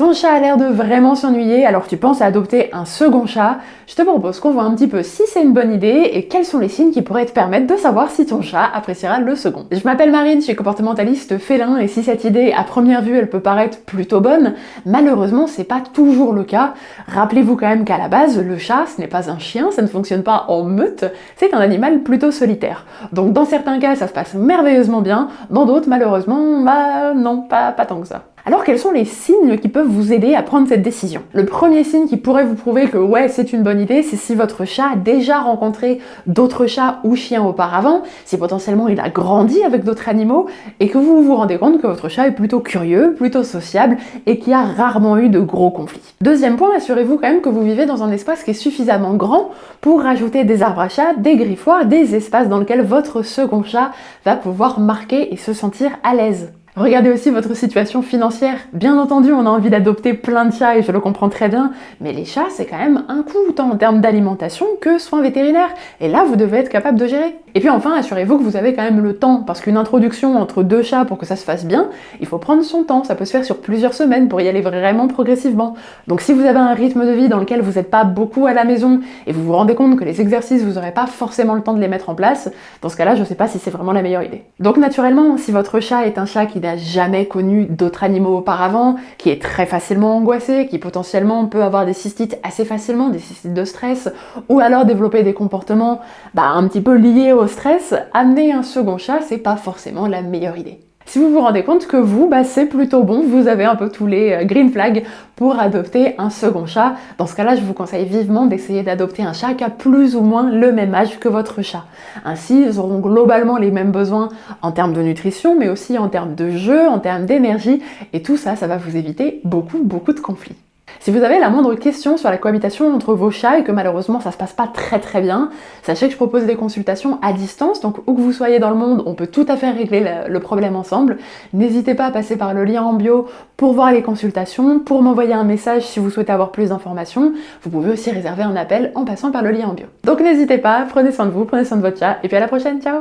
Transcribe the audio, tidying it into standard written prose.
Ton chat a l'air de vraiment s'ennuyer, alors tu penses à adopter un second chat. Je te propose qu'on voit un petit peu si c'est une bonne idée et quels sont les signes qui pourraient te permettre de savoir si ton chat appréciera le second. Je m'appelle Marine, je suis comportementaliste félin et si cette idée à première vue elle peut paraître plutôt bonne, malheureusement c'est pas toujours le cas. Rappelez-vous quand même qu'à la base, le chat ce n'est pas un chien, ça ne fonctionne pas en meute, c'est un animal plutôt solitaire. Donc dans certains cas ça se passe merveilleusement bien, dans d'autres malheureusement, bah non, pas tant que ça. Alors quels sont les signes qui peuvent vous aider à prendre cette décision? Le premier signe qui pourrait vous prouver que ouais c'est une bonne idée, c'est si votre chat a déjà rencontré d'autres chats ou chiens auparavant, si potentiellement il a grandi avec d'autres animaux, et que vous vous rendez compte que votre chat est plutôt curieux, plutôt sociable, et qu'il y a rarement eu de gros conflits. Deuxième point, assurez-vous quand même que vous vivez dans un espace qui est suffisamment grand pour rajouter des arbres à chat, des griffoirs, des espaces dans lesquels votre second chat va pouvoir marquer et se sentir à l'aise. Regardez aussi votre situation financière. Bien entendu, on a envie d'adopter plein de chats et je le comprends très bien, mais les chats, c'est quand même un coût, tant en termes d'alimentation que soins vétérinaires. Et là, vous devez être capable de gérer. Et puis enfin, assurez-vous que vous avez quand même le temps, parce qu'une introduction entre deux chats, pour que ça se fasse bien, il faut prendre son temps. Ça peut se faire sur plusieurs semaines pour y aller vraiment progressivement. Donc si vous avez un rythme de vie dans lequel vous n'êtes pas beaucoup à la maison et vous vous rendez compte que les exercices, vous n'aurez pas forcément le temps de les mettre en place, dans ce cas-là, je ne sais pas si c'est vraiment la meilleure idée. Donc naturellement, si votre chat est un chat qui n'a jamais connu d'autres animaux auparavant, qui est très facilement angoissé, qui potentiellement peut avoir des cystites assez facilement, des cystites de stress, ou alors développer des comportements un petit peu liés au stress, amener un second chat, c'est pas forcément la meilleure idée. Si vous vous rendez compte que vous, c'est plutôt bon, vous avez un peu tous les green flags pour adopter un second chat, dans ce cas-là, je vous conseille vivement d'essayer d'adopter un chat qui a plus ou moins le même âge que votre chat. Ainsi, ils auront globalement les mêmes besoins en termes de nutrition, mais aussi en termes de jeu, en termes d'énergie, et tout ça, ça va vous éviter beaucoup de conflits. Si vous avez la moindre question sur la cohabitation entre vos chats et que malheureusement ça se passe pas très bien, sachez que je propose des consultations à distance, donc où que vous soyez dans le monde, on peut tout à fait régler le problème ensemble. N'hésitez pas à passer par le lien en bio pour voir les consultations, pour m'envoyer un message si vous souhaitez avoir plus d'informations. Vous pouvez aussi réserver un appel en passant par le lien en bio. Donc n'hésitez pas, prenez soin de vous, prenez soin de votre chat, et puis à la prochaine, ciao!